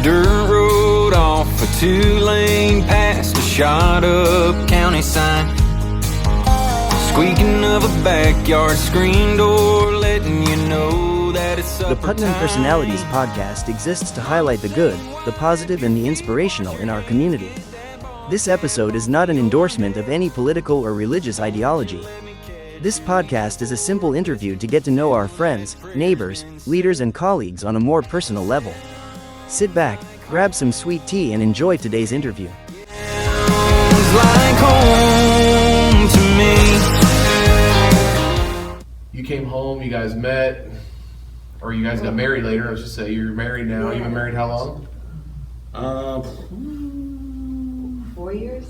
dirt road off a 2-lane past a shot-up county sign. Squeaking of a backyard screen door letting you know that it's The Putnam Personalities podcast exists to highlight the good, the positive, and the inspirational in our community. This episode is not an endorsement of any political or religious ideology. This podcast is a simple interview to get to know our friends, neighbors, leaders, and colleagues on a more personal level. Sit back, grab some sweet tea, and enjoy today's interview. like home to me. You came home, you guys met, or you guys got married later, I should say. You're married now. Yeah. You've been married how long? 4 years?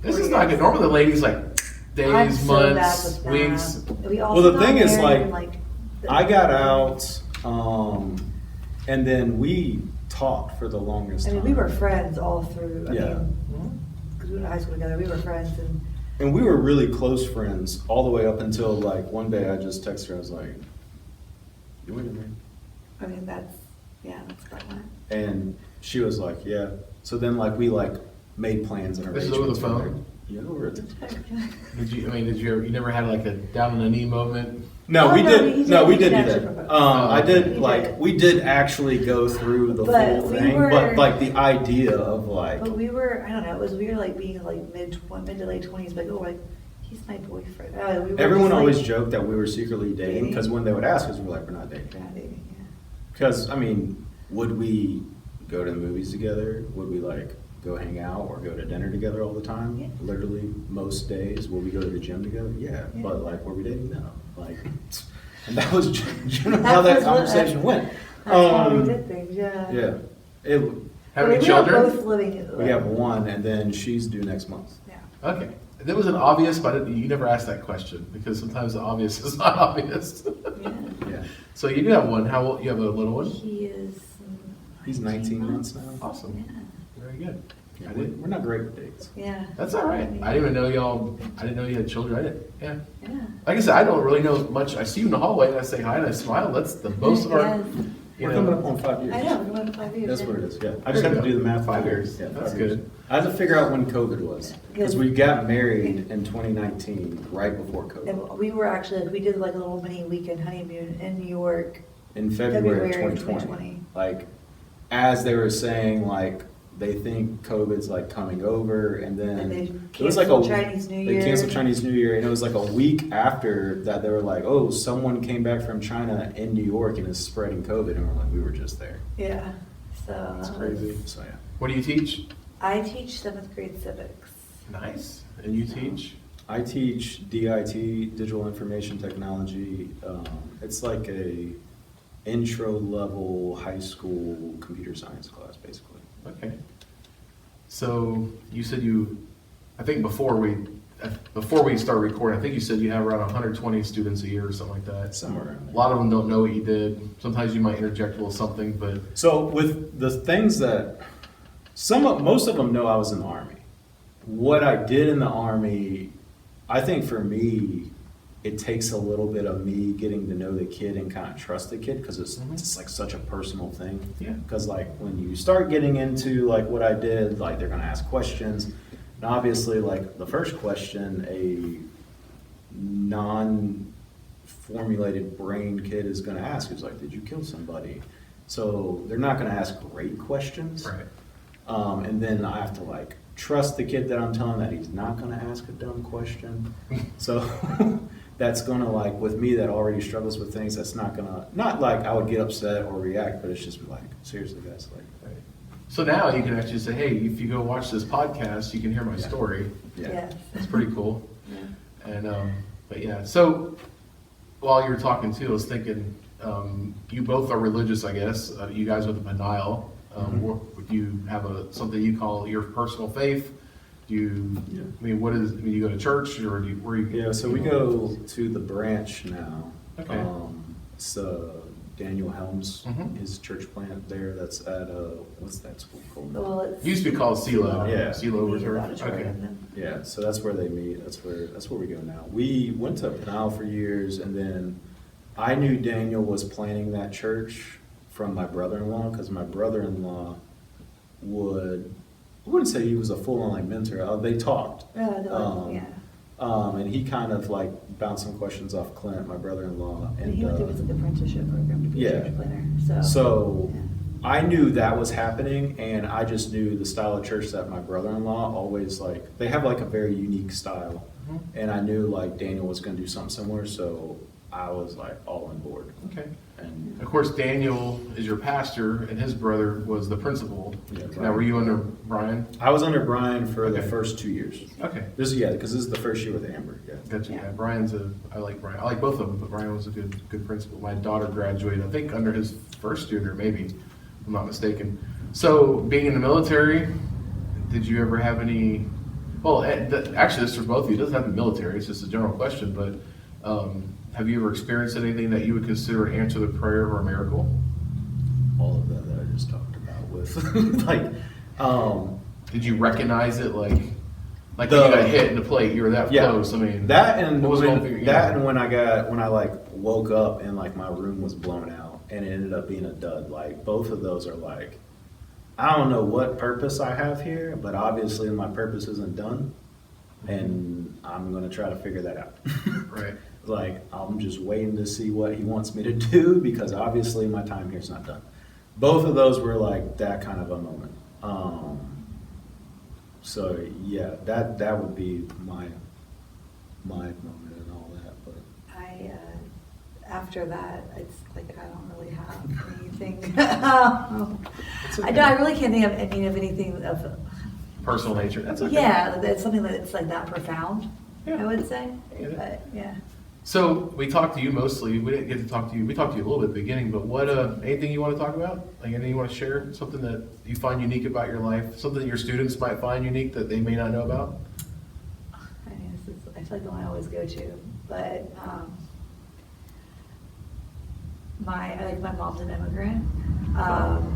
This is not good. Normally the ladies like days, I'm so bad months, with that. weeks. We Well, the thing is, married like, in, I got out, and then we talked for the longest I time. mean, we were friends all through. Yeah. Because we went to high school together, we were friends, And we were really close friends all the way up until, like, one day I just texted her, I was like, you want to marry? I mean, that's about that. And she was like, yeah. So then, like, we, like, made plans and This is arrangements. over the for phone? marriage. Yeah, over the Did you never had like a down on the knee moment? No, Oh, we no, did. he No, did- we he did did do actually that. propose. I He did. Like, did. we did actually go through the But full we thing, were- but like the idea of like, But we were, I don't know, it was weird, like being like mid to late 20s, like, oh, like, he's my boyfriend. We were everyone just, always like, joked that we were secretly dating because when they would ask us, we were like, we're not dating. not dating, yeah. Because I mean, would we go to the movies together? Would we like go hang out or go to dinner together all the time? Yeah. Literally most days. Will we go to the gym together? Yeah. Yeah. But like, were we dating? No. Like, and that was generally how that was what- conversation went. That's how we did things, yeah. Yeah. It. Have I mean, any we children? were both living. We have one, and then she's due next month. Yeah. Okay. That was an obvious, but you never asked that question because sometimes the obvious is not obvious. Yeah. Yeah. So you do have one. How old? You have a little one? He is. He's 19 months now. Awesome. Very good. Yeah, I we're didn't. not great with dates. Yeah. That's all right. I didn't even know y'all. I didn't know you had children. I didn't. Yeah. Yeah. Like I said, I don't really know much. I see you in the hallway and I say hi and I smile. That's the most of our. Yes. You We're know, coming up on 5 years. I know, we're going to 5 years. That's yeah. what it is, yeah. I just have to do the math. 5 years. Yeah, That's 5 years. good. I had to figure out when COVID was, because we got married in 2019, right before COVID, And we were actually, we did like a little mini weekend honeymoon in New York. in February of February of 2020. Like, as they were saying, like, they think COVID's like coming over, and then And they it was like a canceled Chinese New They Year. canceled Chinese New Year, and it was like a week after that they were like, "Oh, someone came back from China in New York and is spreading COVID," and we're like, "We were just there." Yeah, so. That's that crazy. was- So yeah, What do you teach? I teach 7th grade civics. Nice. And you teach? I teach DIT, Digital Information Technology. It's like a intro level high school computer science class, basically. Okay. So you said I think before we start recording, I think you said you have around 120 students a year or something like that. Somewhere around A there. lot of them don't know what you did. Sometimes you might interject a little something, but So with the things that most of them know I was in the Army. What I did in the Army, I think for me, it takes a little bit of me getting to know the kid and kind of trust the kid because it's just like such a personal thing. Yeah. Because like when you start getting into like what I did, like they're gonna ask questions. And obviously like the first question, a non-formulated brain kid is gonna ask is like, did you kill somebody? So they're not gonna ask great questions. right. And then I have to like trust the kid that I'm telling that he's not gonna ask a dumb question. So that's gonna like, with me that already struggles with things, that's not like I would get upset or react, but it's just like, seriously guys, like, Right. So now you can actually say, hey, if you go watch this podcast, you can hear my Yeah. story. yeah. Yes. That's pretty cool. Yeah. And but yeah, so while you were talking too, I was thinking you both are religious, I guess. You guys with the Benile. Do you have something you call your personal faith? Do you? Yeah. I mean, what is? I mean, you go to church or where you? Yeah, so we go to the branch now. Okay. It's Daniel Helms, Mhm. his church plant there. That's at what's that school called? Well, it's. It used to be called CeeLo. Yeah. CeeLo Reserve. Okay. Auditorium. Yeah, so that's where they meet. That's where we go now. We went to Penal for years, and then I knew Daniel was planning that church from my brother-in-law, because my brother-in-law I wouldn't say he was a full-on like mentor. They talked. Yeah. And he kind of like bounced some questions off Clint, my brother-in-law. And he went through his like apprenticeship program to be a church planner. So yeah. I knew that was happening, and I just knew the style of church that my brother-in-law always like. They have like a very unique style, and I knew like Daniel was going to do something similar, so I was like all on board. Okay. And Of course, Daniel is your pastor, and his brother was the principal. Yeah, Now, were you under Brian? I was under Brian for the Okay. first 2 years. Okay. Because this is the first year with Amber. Yeah. Gotcha. Yeah. Yeah, I like Brian. I like both of them, but Brian was a good principal. My daughter graduated, I think, under his first student, or maybe, if I'm not mistaken. So, being in the military, did you ever have any? Well, actually, this is for both of you. It doesn't have to be military. It's just a general question. But have you ever experienced anything that you would consider an answer to prayer or a miracle? All of that I just talked about with like. Did you recognize it like when The- you got hit in the plate? You were that close. I mean, that and what was when, going through your- that and when I like woke up and like my room was blown out and it ended up being a dud. Like both of those are like, I don't know what purpose I have here, but obviously my purpose isn't done, and I'm gonna try to figure that out. Right. Like I'm just waiting to see what he wants me to do because obviously my time here's not done. Both of those were like that kind of a moment. So yeah, that would be my moment and all that. But After that, it's like I don't really have anything. I really can't think of anything of. Personal nature. That's okay. Yeah, it's something that's like that profound. Yeah. I would say, I get it. but yeah. So we talked to you mostly. We didn't get to talk to you. We talked to you a little bit at the beginning, but what? Anything you want to talk about? Like anything you want to share? Something that you find unique about your life? Something that your students might find unique that they may not know about? I mean, I feel like the one I always go to, but my mom's an immigrant,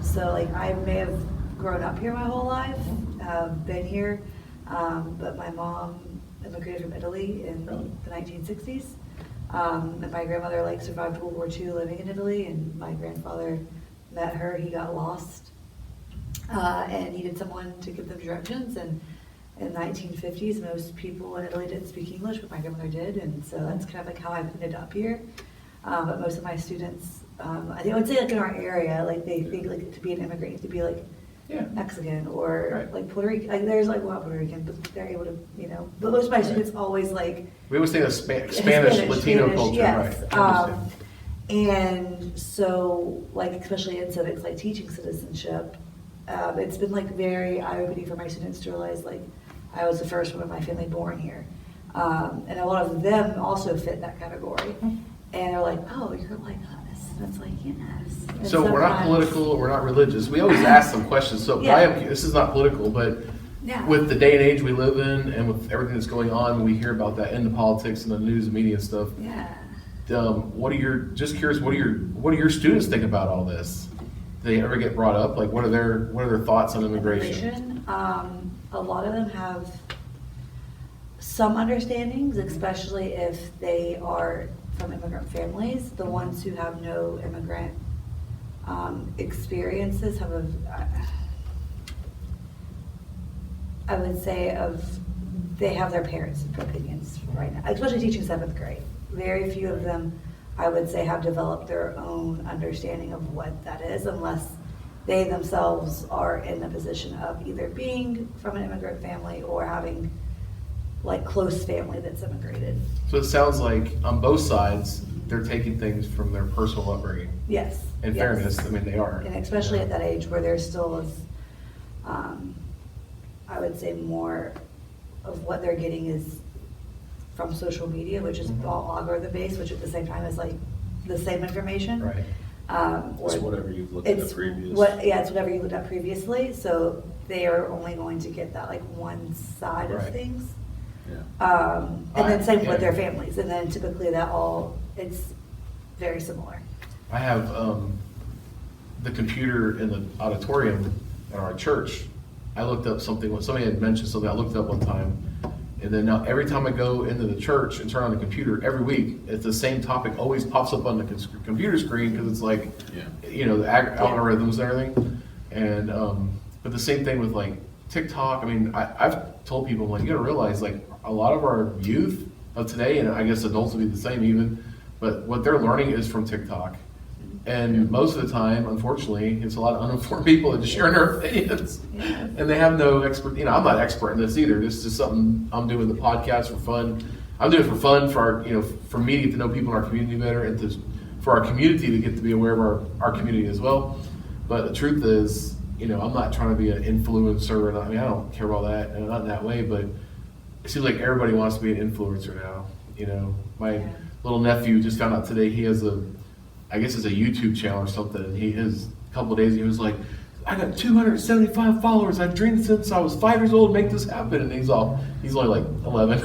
so like I may have grown up here my whole life, been here, but my mom immigrated from Italy in the 1960s, and my grandmother like survived World War II living in Italy, and my grandfather met her. He got lost and needed someone to give them directions, and in the 1950s, most people in Italy didn't speak English, but my grandmother did, and so that's kind of like how I ended up here. But most of my students, I would say like in our area, like they think like to be an immigrant, you have to be like Mexican or Right. like Puerto Rican. Like there's like Puerto Rican, but they're able to, But most of my students always like We always say the Spanish Latino culture, yes. right? I understand. And so, like especially in civics, like teaching citizenship, it's been like very eye-opening for my students to realize like I was the first one in my family born here, and a lot of them also fit that category, and they're like, "Oh, you're like us." And it's like, yes. And So we're not sometimes- political, we're not religious. We always ask some questions. So Yeah. this is not political, but Yeah. with the day and age we live in, and with everything that's going on, we hear about that in the politics and the news and media and stuff. Yeah. What are your students think about all this? Do they ever get brought up? Like, what are their thoughts on immigration? A lot of them have some understandings, especially if they are from immigrant families. The ones who have no immigrant experiences have I would say they have their parents' opinions right now, especially teaching 7th grade. Very few of them, I would say, have developed their own understanding of what that is, unless they themselves are in a position of either being from an immigrant family or having like close family that's immigrated. So it sounds like on both sides, they're taking things from their personal upbringing. Yes. In yes. fairness, I mean, they are. And especially at that age where there still is, I would say more of what they're getting is from social media, which is all algorithm based, which at the same time is like the same information. Right. it's whatever you've looked at It's previous. it's whatever you looked at previously. So they are only going to get that like one side Right. of things. Yeah. And then same Yeah. with their families. And then typically it's very similar. I have the computer in the auditorium at our church. I looked up something, somebody had mentioned something, I looked up one time, And then now every time I go into the church and turn on the computer every week, it's the same topic always pops up on the computer screen because it's like, you know, the algorithms and everything. And but the same thing with like TikTok. I mean, I've told people, like, you gotta realize, like, a lot of our youth of today, and I guess adults will be the same even, but what they're learning is from TikTok. And most of the time, unfortunately, it's a lot of uninformed people that just share their opinions. Yeah. And they have no expert, you know, I'm not expert in this either. This is just something I'm doing the podcast for fun. I'm doing it for fun, for our, you know, for me to get to know people in our community better, and for our community to get to be aware of our community as well. But the truth is, you know, I'm not trying to be an influencer, and I mean, I don't care about that, and not in that way, but it seems like everybody wants to be an influencer now. You know, my little nephew just found out today he has I guess it's a YouTube channel or something, and a couple of days, he was like, I got 275 followers. I've dreamed since I was 5 years old to make this happen. And he's only like 11.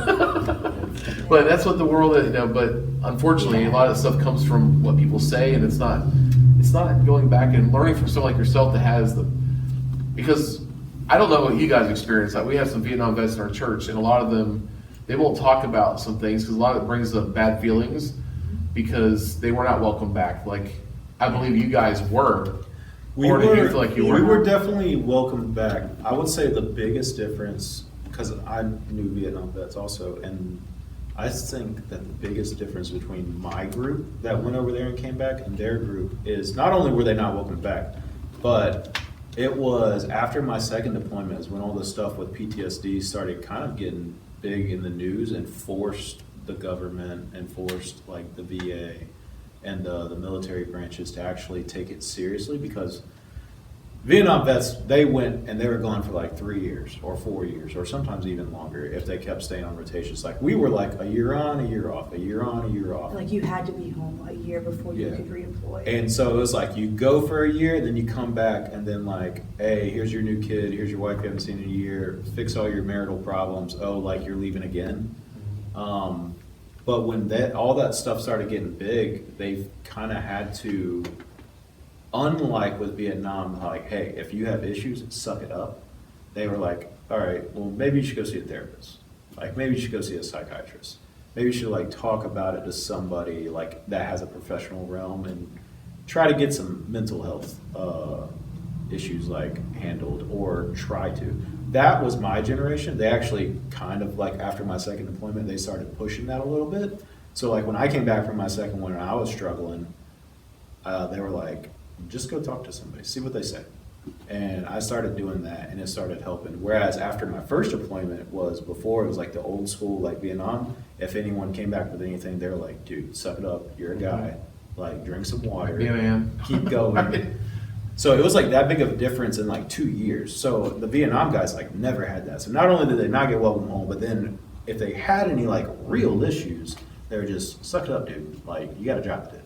But that's what the world is, you know, but unfortunately, a lot of stuff comes from what people say, and it's not going back and learning from someone like yourself that has because I don't know what you guys experience. Like, we have some Vietnam vets in our church, and a lot of them, they won't talk about some things because a lot of it brings up bad feelings because they were not welcome back. Like, I believe you guys were. We or did you feel like you we were? were definitely welcomed back. I would say the biggest difference, because I knew Vietnam vets also, and I think that the biggest difference between my group that went over there and came back and their group is not only were they not welcomed back, but it was after my second deployment is when all this stuff with PTSD started kind of getting big in the news and forced the government and forced like the VA and the military branches to actually take it seriously, because Vietnam vets, they went and they were gone for like 3 years or 4 years or sometimes even longer if they kept staying on rotations. Like, we were like a year on, a year off, a year on, a year off. Like, you had to be home a year before you could redeploy. And so it was like you go for a year, then you come back, and then like, hey, here's your new kid, here's your wife you haven't seen in a year, fix all your marital problems. Oh, like, you're leaving again. But when all that stuff started getting big, they kind of had to, unlike with Vietnam, like, hey, if you have issues, suck it up. They were like, all right, well, maybe you should go see a therapist. Like, maybe you should go see a psychiatrist. Maybe you should like talk about it to somebody like that has a professional realm and try to get some mental health issues like handled, or try to. That was my generation. They actually kind of like after my second deployment, they started pushing that a little bit. So like when I came back from my second one and I was struggling, they were like, just go talk to somebody, see what they say. And I started doing that, and it started helping. Whereas after my first deployment before it was like the old school, like Vietnam, if anyone came back with anything, they were like, dude, suck it up, you're a guy, like drink some water, Yeah, man. keep going. So it was like that big of a difference in like 2 years. So the Vietnam guys like never had that. So not only did they not get welcome home, but then if they had any like real issues, they were just, suck it up, dude. Like, you gotta drop it.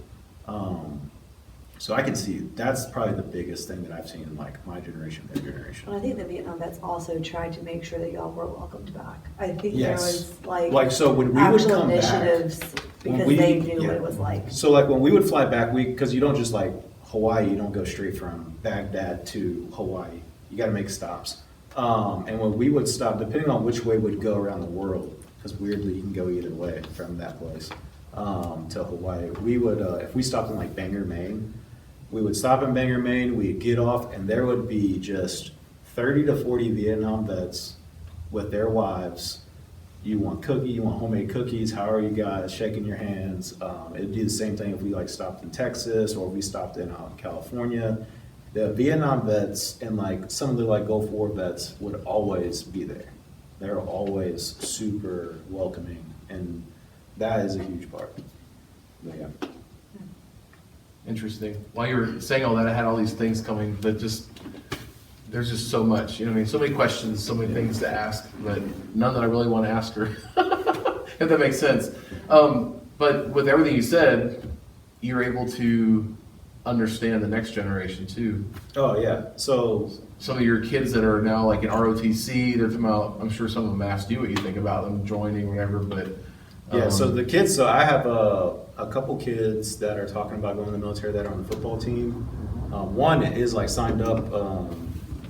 So I can see that's probably the biggest thing that I've seen in like my generation, their generation. Well, I think the Vietnam vets also tried to make sure that y'all were welcomed back. I think Yes. there was Like, so when we would actual come back, initiatives because they knew what it was like. So like when we would fly back, because you don't just like Hawaii, you don't go straight from Baghdad to Hawaii. You got to make stops. And when we would stop, depending on which way we'd go around the world, because weirdly you can go either way from that place to Hawaii, we would, if we stopped in like Bangor, Maine, we would stop in Bangor, Maine, we'd get off, and there would be just 30 to 40 Vietnam vets with their wives. You want you want homemade cookies, how are you guys, shaking your hands. It'd be the same thing if we like stopped in Texas or we stopped in California. The Vietnam vets and like some of the like Gulf War vets would always be there. They're always super welcoming, and that is a huge part. But yeah. Interesting. While you were saying all that, I had all these things coming that there's just so much, you know what I mean? So many questions, so many things to ask, but none that I really want to ask her, if that makes sense. But with everything you said, you're able to understand the next generation too. Oh yeah. So some of your kids that are now like in ROTC, they're talking about, I'm sure some of them asked you what you think about them joining or whatever, but yeah, so the kids, so I have a couple kids that are talking about going to the military that are on the football team. One is like signed up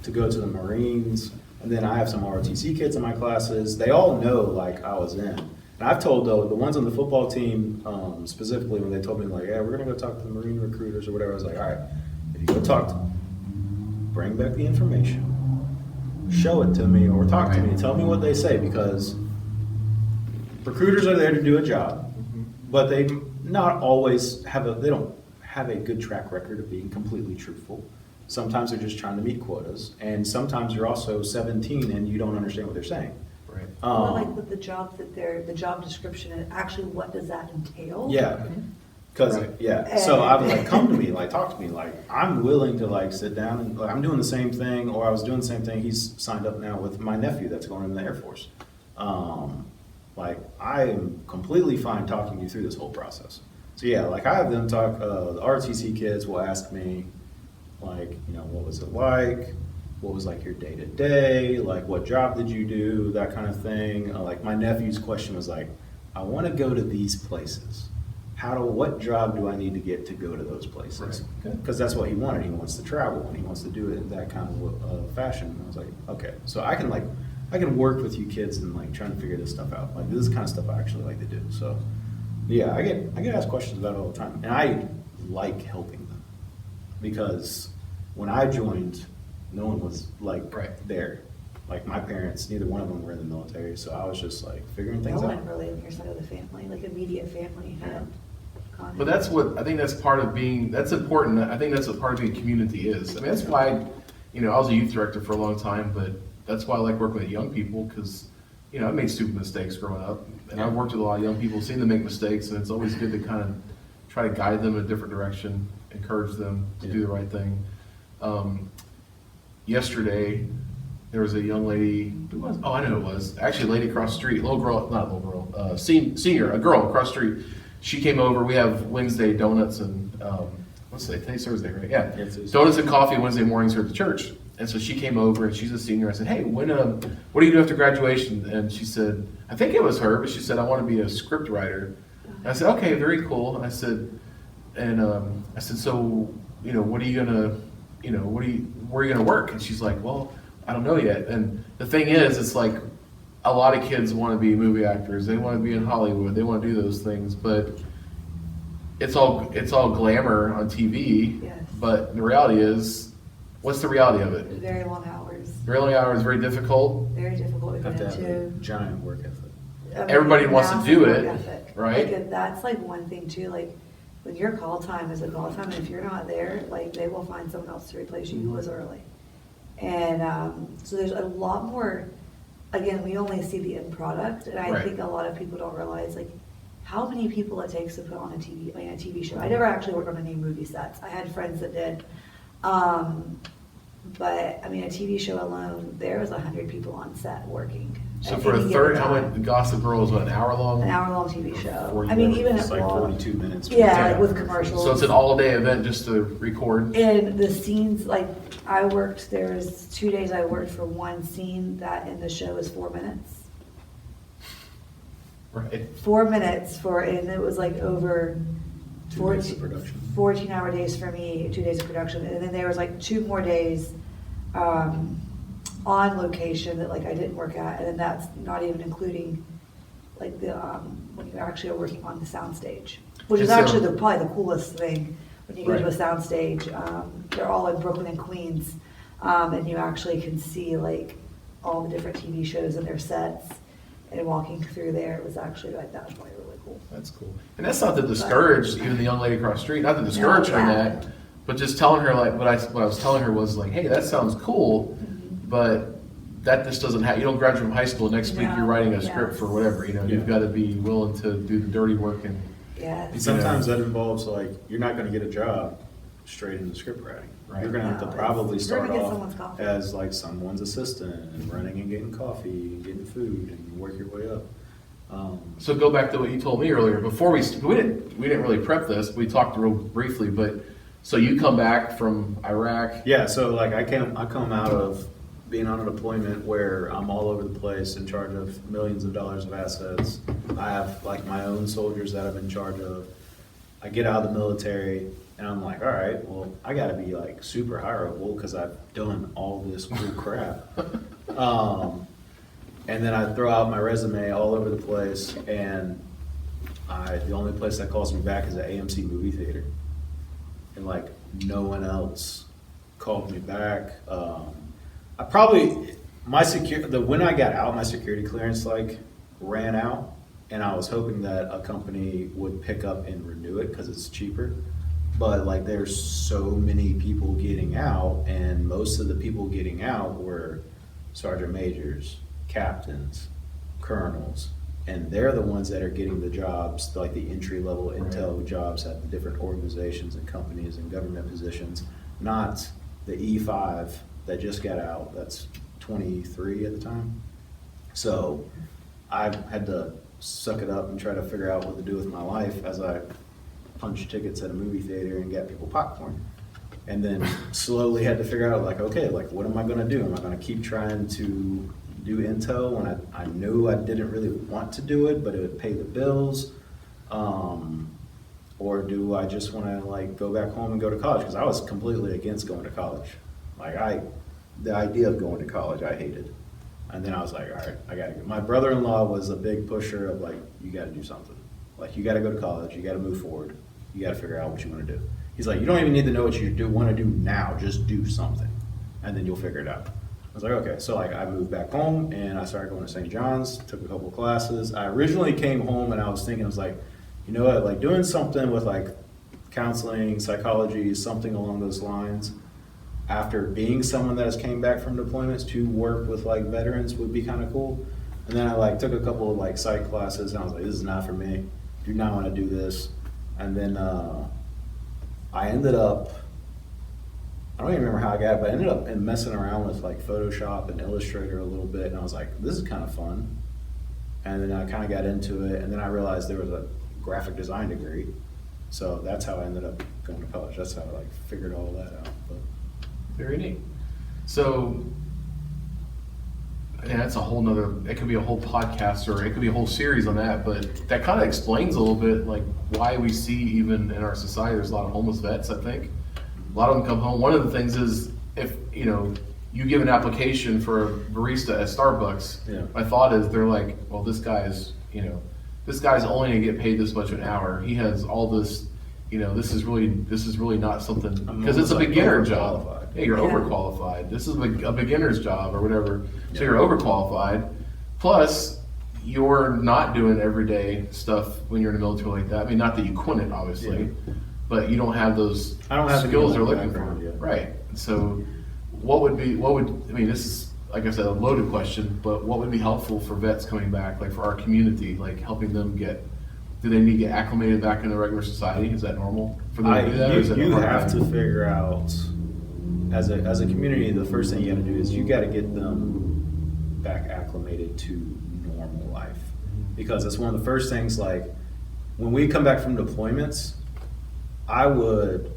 to go to the Marines, And then I have some ROTC kids in my classes. They all know like I was in. And I've told the ones on the football team specifically when they told me like, yeah, we're gonna go talk to the Marine recruiters or whatever. I was like, all right, if you go talk to them, bring back the information, show it to me, or talk to me, tell me what they say, because recruiters are there to do a job, but they not always they don't have a good track record of being completely truthful. Sometimes they're just trying to meet quotas, and sometimes you're also 17 and you don't understand what they're saying. Right. Well, like with the job the job description, and actually what does that entail? Yeah, because so I was like, come to me, like talk to me, like I'm willing to like sit down and like, I'm doing the same thing, or I was doing the same thing. He's signed up now with my nephew that's going in the Air Force. Like I am completely fine talking you through this whole process. So yeah, like I have them talk. The RTC kids will ask me, like, you know, what was it like? What was like your day to day? Like, what job did you do? That kind of thing. Like my nephew's question was like, I want to go to these places. What job do I need to get to go to those places? Because that's what he wanted. He wants to travel and he wants to do it in that kind of fashion. And I was like, okay, so I can work with you kids and like trying to figure this stuff out. Like this is the kind of stuff I actually like to do. So yeah, I get asked questions about it all the time, and I like helping them because when I joined, no one was like there. Like my parents, neither one of them were in the military, so I was just like figuring things No out. one really on your side of the family, like immediate family had contact. But that's what, I think that's part of being, that's important. I think that's what part of being a community is. I mean, that's why, you know, I was a youth director for a long time, but that's why I like working with young people, because, you know, I made stupid mistakes growing up, and I've worked with a lot of young people, seen them make mistakes, and it's always good to kind of try to guide them in a different direction, encourage them to do the right thing. Yesterday, there was a young lady, who was, oh, I know who it was, actually a lady across the street, little girl, not a little girl, senior, a girl across the street. She came over, we have Wednesday donuts and, what's today, today's Thursday, right? Yeah, donuts and coffee Wednesday mornings here at the church. And so she came over and she's a senior. I said, hey, what do you do after graduation? And she said, I think it was her, but she said, I want to be a script writer. And I said, okay, very cool. And I said, so, you know, what are you gonna, you know, where are you gonna work? And she's like, well, I don't know yet. And the thing is, it's like a lot of kids want to be movie actors. They want to be in Hollywood. They want to do those things, but it's all glamour on TV. Yes. But the reality is, what's the reality of it? Very long hours. Very long hours, very difficult. Very difficult to Have get to have a into. giant work ethic. Everybody wants to do Massive it, work ethic. right? Like that's like one thing too, like when your call time is a call time, and if you're not there, like they will find someone else to replace you who was early. And so there's a lot more, again, we only see the end product, and I think a lot of people don't realize like how many people it takes to put on a TV show. I never actually worked on any movie sets. I had friends that did. But I mean, a TV show alone, there was 100 people on set working. So at for a any third, given how time. much, Gossip Girl is what, an hour long? An hour-long TV show. 40 I mean, minutes, even it's at like Raw. 42 minutes. Yeah, like with commercials. So it's an all-day event just to record? And the scenes, like, there was 2 days I worked for one scene that in the show is 4 minutes. Right. 4 minutes and it was like over 2 days of production. 14-hour days for me, 2 days of production. And then there was like 2 more days on location that like I didn't work at. And then that's not even including like the, when you actually are working on the soundstage, which is And so- actually probably the coolest thing. When you go to a Right. soundstage, they're all in Brooklyn and Queens, and you actually can see like all the different TV shows and their sets, and walking through there, it was actually like, that was probably really cool. That's cool. And that's not to discourage even the young lady across the street, not to discourage her in yeah. that, but just telling her like, what I was telling her was like, hey, that sounds cool, but that just doesn't happen. You don't graduate from high school, next week No, you're writing a script yes. for whatever, you know, you've got to be willing to do the dirty work and Yes. And sometimes that involves like, you're not gonna get a job straight into script writing. Right. You're gonna have to No, probably you're start gonna get off someone's coffee. as like someone's assistant and running and getting coffee and getting food and work your way up. So go back to what you told me earlier. Before we didn't really prep this. We talked real briefly, but so you come back from Iraq. Yeah, so like I come out of being on a deployment where I'm all over the place in charge of millions of dollars of assets. I have like my own soldiers that I'm in charge of. I get out of the military and I'm like, all right, well, I got to be like super hireable because I've done all this cool crap. And then I throw out my resume all over the place, and the only place that calls me back is the AMC movie theater. And like no one else called me back. I probably, when I got out, my security clearance like ran out, and I was hoping that a company would pick up and renew it because it's cheaper. But like there's so many people getting out, and most of the people getting out were sergeant majors, captains, colonels, and they're the ones that are getting the jobs, like the entry-level intel jobs at the different organizations and companies and government positions, not the E5 that just got out, that's 23 at the time. So I had to suck it up and try to figure out what to do with my life as I punched tickets at a movie theater and get people popcorn. And then slowly had to figure out, like, okay, like, what am I gonna do? Am I gonna keep trying to do intel when I knew I didn't really want to do it, but it would pay the bills? Or do I just wanna like go back home and go to college? Because I was completely against going to college. Like the idea of going to college, I hated. And then I was like, all right, I gotta go. My brother-in-law was a big pusher of like, you gotta do something. Like, you gotta go to college, you gotta move forward, you gotta figure out what you wanna do. He's like, you don't even need to know what you wanna do now, just do something, and then you'll figure it out. I was like, okay. So like, I moved back home and I started going to St. John's, took a couple of classes. I originally came home and I was thinking, I was like, you know what, like doing something with like counseling, psychology, something along those lines, after being someone that has came back from deployments to work with like veterans would be kind of cool. And then I like took a couple of like psych classes and I was like, this is not for me. Do not want to do this. And then I ended up, I don't even remember how I got it, but I ended up messing around with like Photoshop and Illustrator a little bit, and I was like, this is kind of fun. And then I kind of got into it, and then I realized there was a graphic design degree. So that's how I ended up going to college. That's how I like figured all that out. But Very neat. So, yeah, that's a whole nother, it could be a whole podcast or it could be a whole series on that, but that kind of explains a little bit like why we see even in our society, there's a lot of homeless vets, I think. A lot of them come home. One of the things is if, you know, you give an application for a barista at Starbucks, Yeah. my thought is they're like, well, this guy's, you know, this guy's only gonna get paid this much an hour. He has all this, you know, this is really not something, because it's a like beginner job. overqualified. Yeah, you're overqualified. This is a beginner's job or whatever. So you're overqualified. Plus, you're not doing everyday stuff when you're in the military like that. I mean, not that you couldn't, obviously, but you don't have those I don't have skills any they're looking for. background yet. Right. So I mean, this is, like I said, a loaded question, but what would be helpful for vets coming back, like for our community, like helping them do they need to get acclimated back into regular society? Is that normal for them to do that? Or is it a You hard have time? to figure out, as a community, the first thing you gotta do is you gotta get them back acclimated to normal life. Because it's one of the first things, like, when we come back from deployments, I would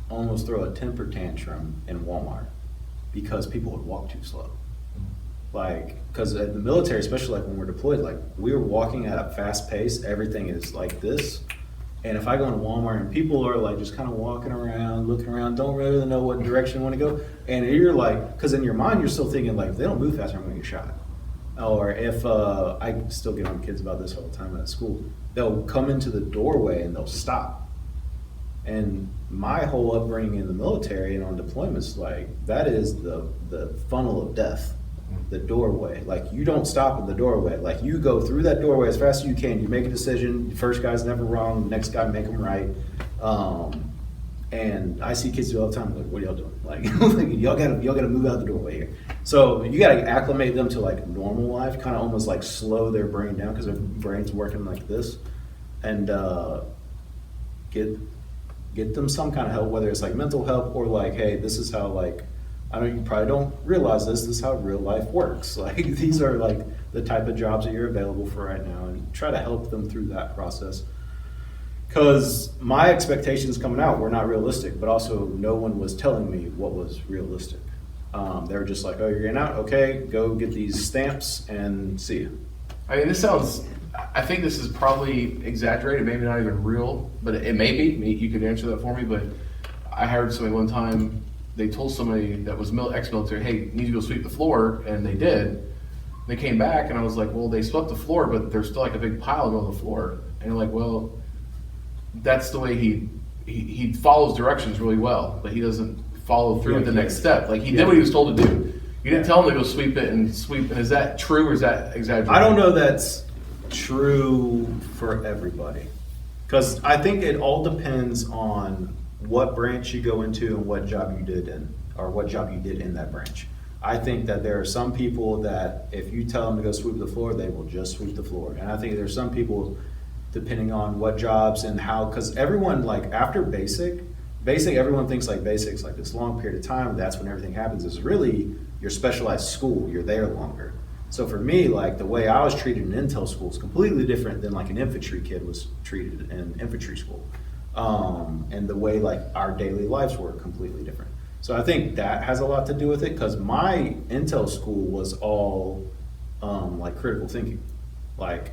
almost throw a temper tantrum in Walmart because people would walk too slow. Like, because at the military, especially like when we're deployed, like we were walking at a fast pace, everything is like this. And if I go into Walmart and people are like just kind of walking around, looking around, don't really know what direction you want to go. And you're like, because in your mind, you're still thinking like, if they don't move faster, I'm going to get shot. Or if, I still get on kids about this all the time at school, they'll come into the doorway and they'll stop. And my whole upbringing in the military and on deployments, like that is the funnel of death. The doorway. Like, you don't stop at the doorway. Like, you go through that doorway as fast as you can. You make a decision. The first guy's never wrong. The next guy make them right. And I see kids do it all the time. Like, what are y'all doing? Like, y'all gotta move out the doorway here. So you gotta acclimate them to like normal life. Kind of almost like slow their brain down because their brain's working like this, and get them some kind of help, whether it's like mental help or like, hey, this is how like. I mean, you probably don't realize this is how real life works. Like, these are like the type of jobs that you're available for right now, and try to help them through that process. Because my expectations coming out were not realistic, but also no one was telling me what was realistic. They were just like, oh, you're getting out? Okay, go get these stamps and see you. I mean, I think this is probably exaggerated, maybe not even real, but it may be. You could answer that for me, but I heard somebody one time, they told somebody that was ex-military, hey, you need to go sweep the floor, and they did. They came back, and I was like, well, they swept the floor, but there's still like a big pile on the floor. And they're like, well, that's the way he follows directions really well, but he doesn't follow through with the next step. Like he did what he was told to do. You didn't tell him to go sweep it and sweep. And is that true or is that exaggerated? I don't know that's true for everybody. Because I think it all depends on what branch you go into and what job you did in, or what job you did in that branch. I think that there are some people that if you tell them to go sweep the floor, they will just sweep the floor. And I think there's some people, depending on what jobs and how, because everyone, like after basic, everyone thinks like basics, like this long period of time, that's when everything happens. Is really your specialized school, you're there longer. So for me, like the way I was treated in intel school is completely different than like an infantry kid was treated in infantry school. And the way like our daily lives were completely different. So I think that has a lot to do with it, because my intel school was all like critical thinking. Like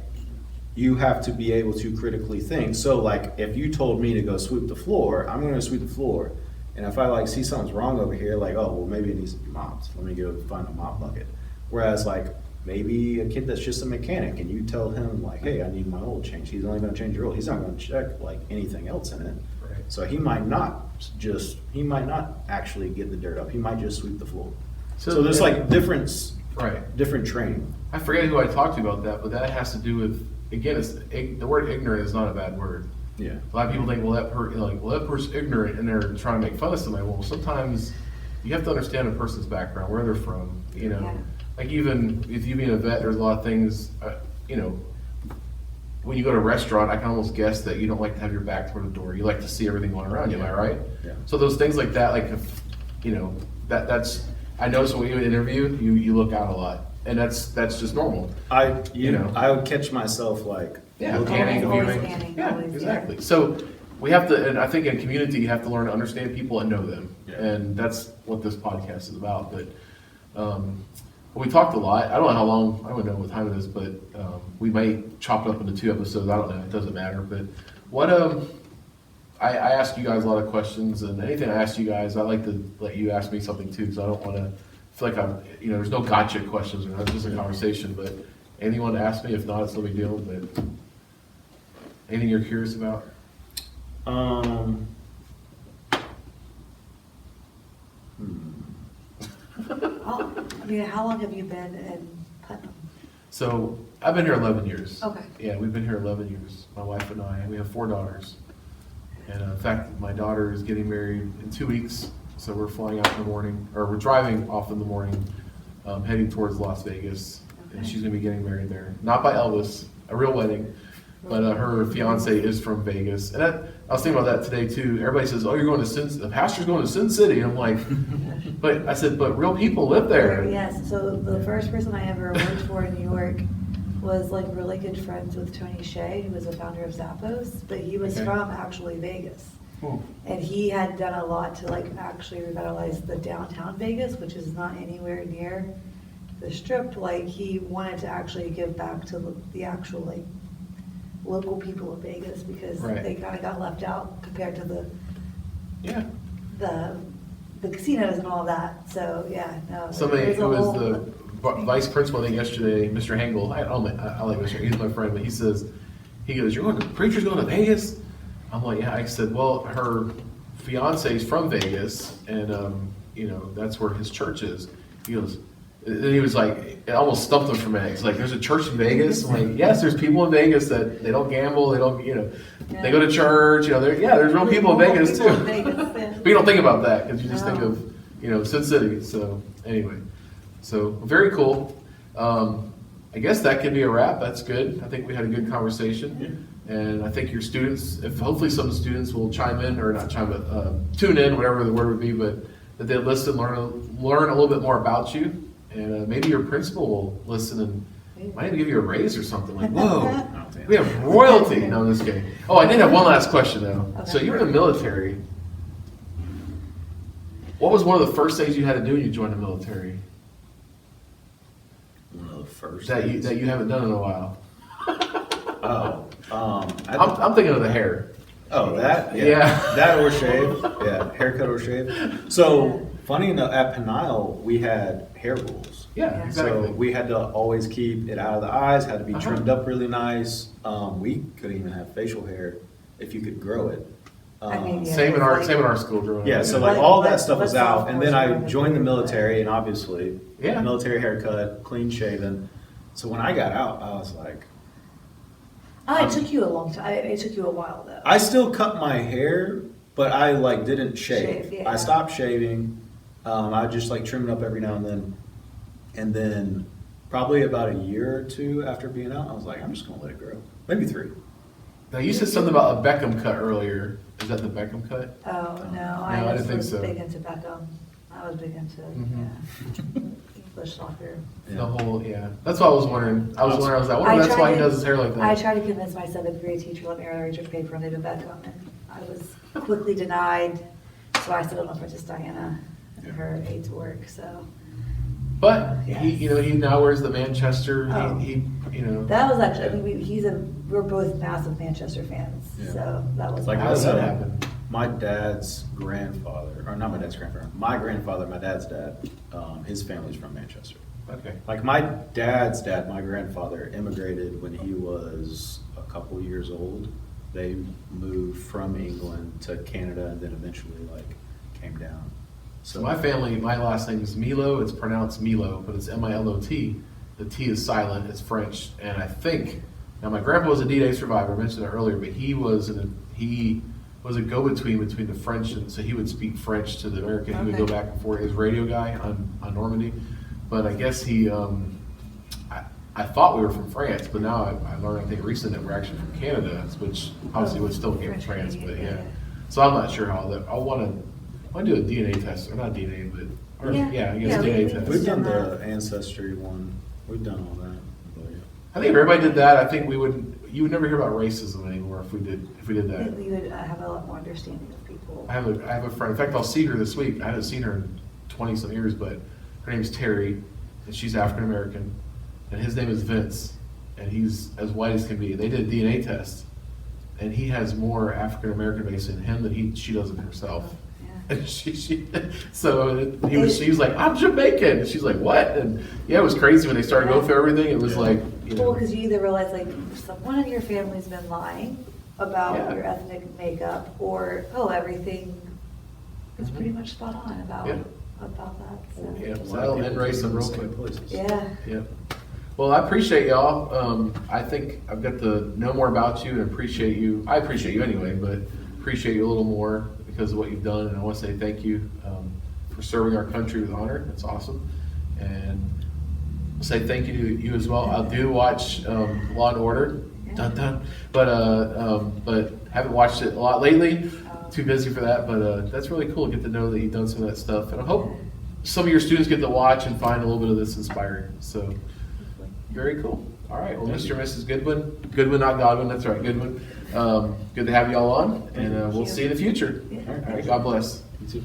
you have to be able to critically think. So like if you told me to go sweep the floor, I'm gonna sweep the floor. And if I like see something's wrong over here, like, oh, well maybe it needs to be mopped. Let me go find a mop bucket. Whereas like maybe a kid that's just a mechanic and you tell him like, hey, I need my oil changed. He's only gonna change your oil. He's not gonna check like anything else in it. Right. So he might not actually get the dirt up. He might just sweep the floor. So there's like different training. I forget who I talked to about that, but that has to do with, again, the word ignorant is not a bad word. Yeah. A lot of people think, well, that person's ignorant, and they're trying to make fun of somebody. Well, sometimes you have to understand a person's background, where they're from. You know, Yeah. like even if you being a vet, there's a lot of things. You know, when you go to a restaurant, I can almost guess that you don't like to have your back toward the door. You like to see everything going around you. Am I right? Yeah. So those things like that, like if, you know, that's. I notice when you interview, you look out a lot, and that's just normal. I would catch myself like Panning, Always viewing. panning, Yeah, always, exactly. So we have to, and I think in community, you have to learn to understand people and know them. Yeah. And that's what this podcast is about. But we talked a lot. I don't know how long, I don't know what time it is, but we might chop it up into 2 episodes. I don't know. It doesn't matter. But what, I ask you guys a lot of questions, and anything I ask you guys, I like to let you ask me something too, because I don't want to feel like I'm, there's no gotcha questions, or it's just a conversation. But anything you want to ask me? If not, it's no big deal. But anything you're curious about? How long have you been in Putnam? So I've been here 11 years. Okay. Yeah, we've been here 11 years, my wife and I. We have 4 daughters. And in fact, my daughter is getting married in 2 weeks. So we're flying out in the morning, or we're driving off in the morning, heading towards Las Vegas. And she's going to be getting married there. Not by Elvis, a real wedding. But her fiance is from Vegas. And I was thinking about that today too. Everybody says, oh, you're going to Sin, the pastor's going to Sin City. And I'm like, but I said, but real people live there. Yes, so the first person I ever worked for in New York was like really good friends with Tony Hsieh, who was the founder of Zappos, but he was from actually Vegas. Cool. And he had done a lot to like actually revitalize the downtown Vegas, which is not anywhere near the Strip. Like he wanted to actually give back to the actual like local people of Vegas, because they kind of got left out compared to the casinos and all that. So yeah, no. Somebody who was the vice principal, I think yesterday, Mr. Hengel, I like Mr. He's my friend, but he goes, preacher's going to Vegas? I'm like, yeah. I said, well, her fiance's from Vegas, and that's where his church is. He goes, and he was like, it almost stumped him for a minute. He's like, there's a church in Vegas? I'm like, yes, there's people in Vegas that they don't gamble, they don't, they go to church, there's real people in Vegas too. But you don't think about that, because you just think of, Sin City. So anyway, so very cool. I guess that could be a wrap. That's good. I think we had a good conversation. And I think your students, hopefully some students will chime in, or not chime in, tune in, whatever the word would be, but that they listen, learn a little bit more about you. And maybe your principal will listen and might even give you a raise or something. Like, whoa, we have royalty. No, I'm just kidding. Oh, I did have one last question though. Okay. So you were in the military. What was one of the first things you had to do when you joined the military? One of the first that you haven't done in a while. I'm thinking of the hair. Oh, that? Yeah. That or shave. Yeah, haircut or shave. So Funny enough, at Peniel, we had hair rules. Yeah, exactly. So we had to always keep it out of the eyes, had to be Uh-huh. trimmed up really nice. We couldn't even have facial hair if you could grow it. I mean, yeah. Same in our Like- same in our school growing up. Yeah, so Like- like all that like- stuff was like out, and then I sophomores joined the were- military, and obviously, Yeah. military haircut, clean shaven. So when I got out, I was like, It took you a long time. It took you a while though. I still cut my hair, but I like didn't shave. Shave, yeah. I stopped shaving. I just like trim it up every now and then. And then probably about a year or two after being out, I was like, I'm just gonna let it grow. Maybe 3. Now you said something about a Beckham cut earlier. Is that the Beckham cut? Oh, no, I I didn't think was so. big into Beckham. I was big into, Mhm. yeah, English soccer. The whole, yeah. That's what I was wondering. I was like, I wonder that's tried why he to- does his hair like that. I tried to convince my 7th grade teacher, let me arrange a paper on David Beckham, and I was quickly denied, so I still don't know if it's Diana and her aides work, so. But he, Yes. you know, he now wears the Manchester. Oh. He, you know. That was actually, I mean, we're both massive Manchester fans, Yeah. so that was. Like How does that I said, happen? my dad's grandfather, or not my dad's grandfather, my grandfather, my dad's dad, his family's from Manchester. Okay. Like my dad's dad, my grandfather, immigrated when he was a couple years old. They moved from England to Canada and then eventually like came down. So my family, my last name is Milo. It's pronounced Milo, but it's Milot. The T is silent. It's French, and I think now my grandpa was a D-Day survivor. I mentioned that earlier, but he was a go-between between the French, and so he would speak French to the American. He would go Okay. back and forth. He was a radio guy on Normandy, but I guess he. I thought we were from France, but now I learned, I think recently, that we're actually from Canada, which obviously would still came from French France, but Canadian, yeah. yeah. So I'm not sure how that. I want to do a DNA test, or not DNA, but or, Yeah. I guess Yeah, DNA we- test. We've done done the ancestry one. We've done all that. But yeah. I think if everybody did that, I think you would never hear about racism anymore if we did that. You would have a lot more understanding of people. I have a friend. In fact, I'll see her this week. I haven't seen her in 20 some years, but her name's Terry, and she's African American, and his name is Vince, and he's as white as can be. They did a DNA test, and he has more African American base in him than she does in herself. Yeah. And she was like, I'm Jamaican. And she's like, what? And yeah, it was crazy when they started going through everything. It was like, Well, because you either realize like someone in your family's been lying about Yeah. your ethnic makeup, or everything is pretty much spot on about Yeah. that. So. yeah, A lot so of I'll people end race came them from real the same quick. places. Yeah. Yeah. Well, I appreciate y'all. I think I've got to know more about you and appreciate you. I appreciate you anyway, but appreciate you a little more because of what you've done. And I want to say thank you for serving our country with honor. That's awesome. And say thank you to you as well. I do watch Law and Order, dun dun, but haven't watched it a lot lately. Too busy for that, but that's really cool to get to know that you've done some of that stuff. And I hope some of your students get to watch and find a little bit of this inspiring. So very cool. All right. Well, Mr. and Mrs. Goodwin, not Godwin. That's right, Goodwin. Good to have you all on, and we'll see you in the future. Yeah. All right. God bless. You too.